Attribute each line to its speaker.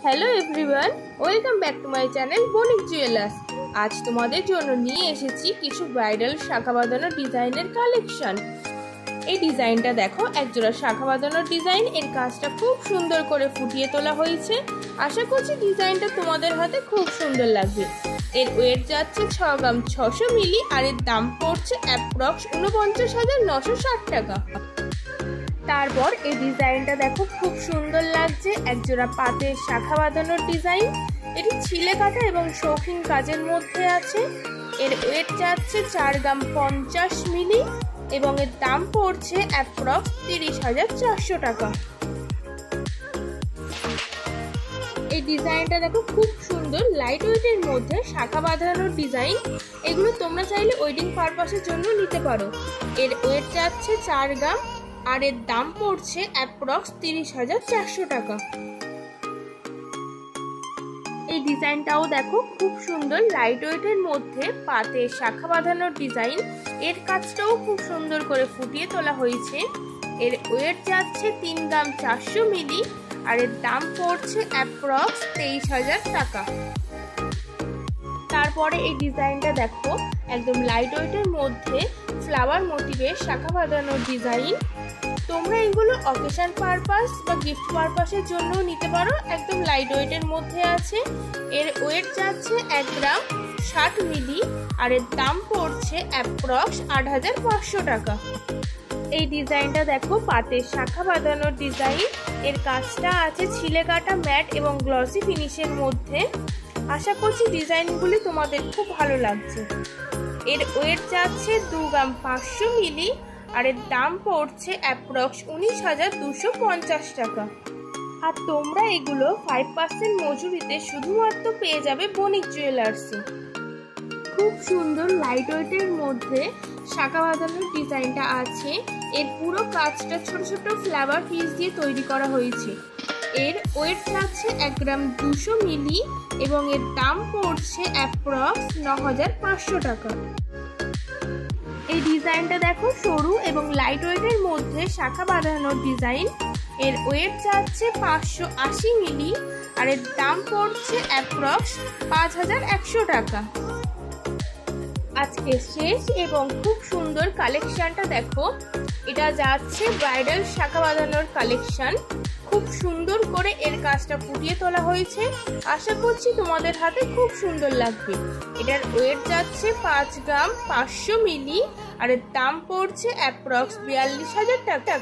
Speaker 1: Hello everyone welcome back to my channel Banik Jewellers. आज तुम्हारे জন্য নিয়ে এসেছি কিছু ব্রাইডাল শাখা বাঁধানো ডিজাইনের কালেকশন। এই ডিজাইনটা দেখো, একজোড়া শাখা বাঁধানোর ডিজাইন। এর কাজটা খুব সুন্দর করে ফুটিয়ে তোলা হয়েছে। আশা করছি ডিজাইনটা তোমাদের হাতে খুব সুন্দর লাগবে। এর ওয়েট যাচ্ছে 6 গ্রাম 600 মিলি আর এর দাম পড়ছে অ্যাপ্রক্স 49,960 টাকা। তারপর এই ডিজাইনটা দেখো, খুব সুন্দর লাগছে। একজোড়া পাতের শাখা বাঁধানোর ডিজাইন। এটি ছিলে কাটা এবং শৌখিন কাজের মধ্যে আছে। এর ওয়েট যাচ্ছে 4 গ্রাম 50 মিলি এবং এর দাম পড়ছে অ্যাপ্রক্স 30,400 টাকা। এই ডিজাইনটা দেখো, খুব সুন্দর লাইট ওয়েটের মধ্যে শাখা বাঁধানোর ডিজাইন। এগুলো তোমরা চাইলে ওয়েডিং পারপাসের জন্য নিতে পারো। এর ওয়েট যাচ্ছে 4 গ্রাম আর এর দাম পড়ছে অ্যাপ্রক্স 30,400 টাকা। এই ডিজাইনটাও দেখো, খুব সুন্দর লাইট ওয়েটের মধ্যে পাতে শাখা বাঁধানোর ডিজাইন। এর কাজটাও খুব সুন্দর করে ফুটিয়ে তোলা হয়েছে। এর ওয়েট যাচ্ছে 3 গ্রাম 400 মিলি আর এর দাম পড়ছে অ্যাপ্রক্স 23,000 টাকা। তারপরে এই ডিজাইনটা দেখো, একদম লাইট ওয়েটের মধ্যে ফ্লাওয়ার মোটিভের শাখা বাঁধানোর ডিজাইন। তোমরা এগুলো অকেশন পারপাস বা গিফট পারপাসের জন্য নিতে পারো। একদম লাইট ওয়েটের মধ্যে আছে। এর ওয়েট যাচ্ছে 1 গ্রাম 60 মিলি আর এর দাম পড়ছে অ্যাপ্রক্স 8,500 টাকা। এই ডিজাইনটা দেখো, পাতের শাখা বাঁধানোর ডিজাইন। এর কাজটা আছে ছিলে কাটা ম্যাট এবং গ্লসি ফিনিশের মধ্যে। আশা করছি ডিজাইনগুলি তোমাদের খুব ভালো লাগছে। এর ওয়েট যাচ্ছে 2 গ্রাম 500 মিলি আর এর দাম পড়ছে অ্যাপ্রক্স 19,250 টাকা। আর তোমরা এগুলো 5% মজুরিতে শুধুমাত্র পেয়ে যাবে বণিক জুয়েলার্সে। খুব সুন্দর লাইট ওয়েটের মধ্যে শাখা বাঁধানোর ডিজাইনটা আছে। এর পুরো কাজটা ছোট ছোট ফ্লাওয়ার পিস দিয়ে তৈরি করা হয়েছে। এর ওয়েট যাচ্ছে 1 গ্রাম 200 মিলি এবং এর দাম পড়ছে অ্যাপ্রক্স 9,500 টাকা। এই ডিজাইনটা দেখো, সরু এবং লাইট ওয়েটের মধ্যে শাখা বাঁধানোর ডিজাইন। এর ওয়েট যাচ্ছে 580 মিলি আর এর দাম পড়ছে অ্যাপ্রক্স 5,100 টাকা। আজকে শেষ এবং খুব সুন্দর কালেকশনটা দেখো। এটা যাচ্ছে ব্রাইডাল শাখা বাঁধানোর কালেকশন। খুব সুন্দর করে এর কাজটা ফুটিয়ে তোলা হয়েছে। আশা করছি তোমাদের হাতে খুব সুন্দর লাগবে। এটার ওয়েট যাচ্ছে 5 গ্রাম 500 মিলি আর এর দাম পড়ছে অ্যাপ্রক্স 42,000 টাকা।